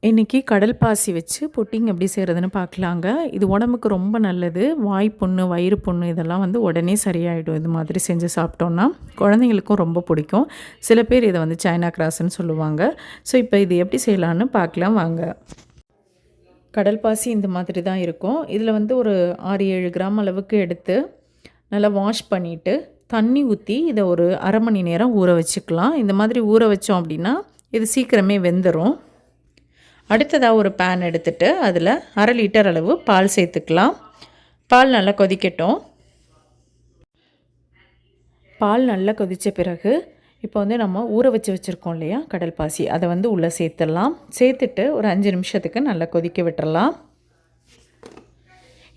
இன்றைக்கி கடல் பாசி வச்சு புட்டிங் எப்படி செய்கிறதுன்னு பார்க்கலாங்க. இது உடம்புக்கு ரொம்ப நல்லது. வாய் புண்ணு, வயிறு புண்ணு இதெல்லாம் வந்து உடனே சரியாயிடும். இது மாதிரி செஞ்சு சாப்பிட்டோன்னா குழந்தைங்களுக்கும் ரொம்ப பிடிக்கும். சில பேர் இதை வந்து சைனா கிராஸ்ன்னு சொல்லுவாங்க. ஸோ இப்போ இது எப்படி செய்யலான்னு பார்க்கலாம் வாங்க. கடல் பாசி இந்த மாதிரி தான் இருக்கும். இதில் வந்து ஒரு 6-7 கிராம் அளவுக்கு எடுத்து நல்லா வாஷ் பண்ணிவிட்டு தண்ணி ஊற்றி இதை ஒரு அரை மணி நேரம் ஊற வச்சுக்கலாம். இந்த மாதிரி ஊற வச்சோம் அப்படின்னா இது சீக்கிரமே வெந்துடும். அடுத்ததாக ஒரு பேன் எடுத்துகிட்டு அதில் 1/2 லிட்டர் அளவு பால் சேர்த்துக்கலாம். பால் நல்லா கொதிக்கட்டும். பால் நல்லா கொதித்த பிறகு இப்போ வந்து நம்ம ஊற வச்சுருக்கோம் இல்லையா கடல் பாசி, அதை வந்து உள்ளே சேர்த்துடலாம். சேர்த்துட்டு ஒரு 5 நிமிஷத்துக்கு நல்லா கொதிக்க விட்டுறலாம்.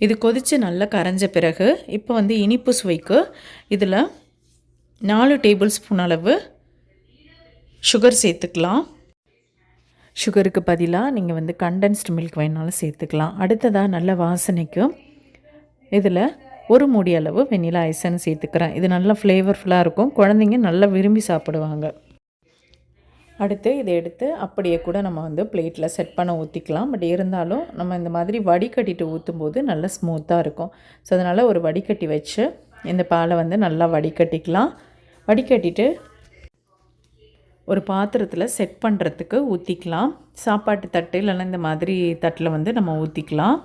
இது கொதித்து நல்லா கரைஞ்ச பிறகு இப்போ வந்து இனிப்பு சுவைக்கு இதில் 4 டேபிள் ஸ்பூன் அளவு சுகர் சேர்த்துக்கலாம். சுகருக்கு பதிலாக நீங்கள் வந்து கண்டென்ஸ்டு மில்க் வேணாலும் சேர்த்துக்கலாம். அடுத்ததாக நல்ல வாசனைக்கு இதில் ஒரு மூடி அளவு வெண்ணிலா ஐசன் சேர்த்துக்கிறேன். இது நல்லா ஃப்ளேவர்ஃபுல்லாக இருக்கும். குழந்தைங்க நல்லா விரும்பி சாப்பிடுவாங்க. அடுத்து இதை எடுத்து அப்படியே கூட நம்ம வந்து பிளேட்டில் செட் பண்ண ஊற்றிக்கலாம். பட் இருந்தாலும் நம்ம இந்த மாதிரி வடிகட்டிட்டு ஊற்றும்போது நல்லா ஸ்மூத்தாக இருக்கும். ஸோ அதனால் ஒரு வடிகட்டி வச்சு இந்த பாலை வந்து நல்லா வடிகட்டிக்கலாம். வடிகட்டிட்டு ஒரு பாத்திரத்தில் செட் பண்ணுறதுக்கு ஊற்றிக்கலாம். சாப்பாட்டு தட்டு இல்லைன்னா இந்த மாதிரி தட்டில் வந்து நம்ம ஊற்றிக்கலாம்.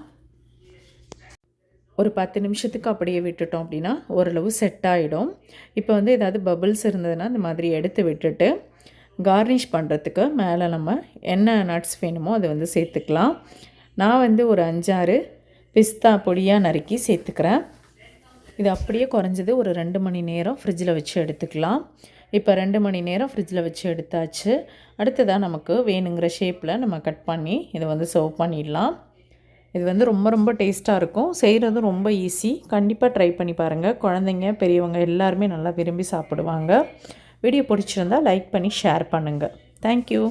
ஒரு 10 நிமிஷத்துக்கு அப்படியே விட்டுட்டோம் அப்படின்னா ஓரளவு செட் ஆகிடும். இப்போ வந்து ஏதாவது பபிள்ஸ் இருந்ததுன்னா இந்த மாதிரி எடுத்து விட்டுட்டு கார்னிஷ் பண்ணுறதுக்கு மேலே நம்ம என்ன நட்ஸ் வேணுமோ அதை வந்து சேர்த்துக்கலாம். நான் வந்து ஒரு 5-6 பிஸ்தா பொடியாக நறுக்கி சேர்த்துக்கிறேன். இது அப்படியே குறைஞ்சது ஒரு 2 மணி நேரம் ஃப்ரிட்ஜில் வச்சு எடுத்துக்கலாம். இப்போ 2 மணி நேரம் ஃப்ரிட்ஜில் வச்சு எடுத்தாச்சு. அடுத்ததாக நமக்கு வேணுங்கிற ஷேப்பில் நம்ம கட் பண்ணி இதை வந்து சர்வ் பண்ணிடலாம். இது வந்து ரொம்ப ரொம்ப டேஸ்ட்டாக இருக்கும். செய்கிறதும் ரொம்ப ஈஸி. கண்டிப்பாக ட்ரை பண்ணி பாருங்கள். குழந்தைங்க பெரியவங்க எல்லாருமே நல்லா விரும்பி சாப்பிடுவாங்க. வீடியோ பிடிச்சிருந்தால் லைக் பண்ணி ஷேர் பண்ணுங்கள். தேங்க்யூ.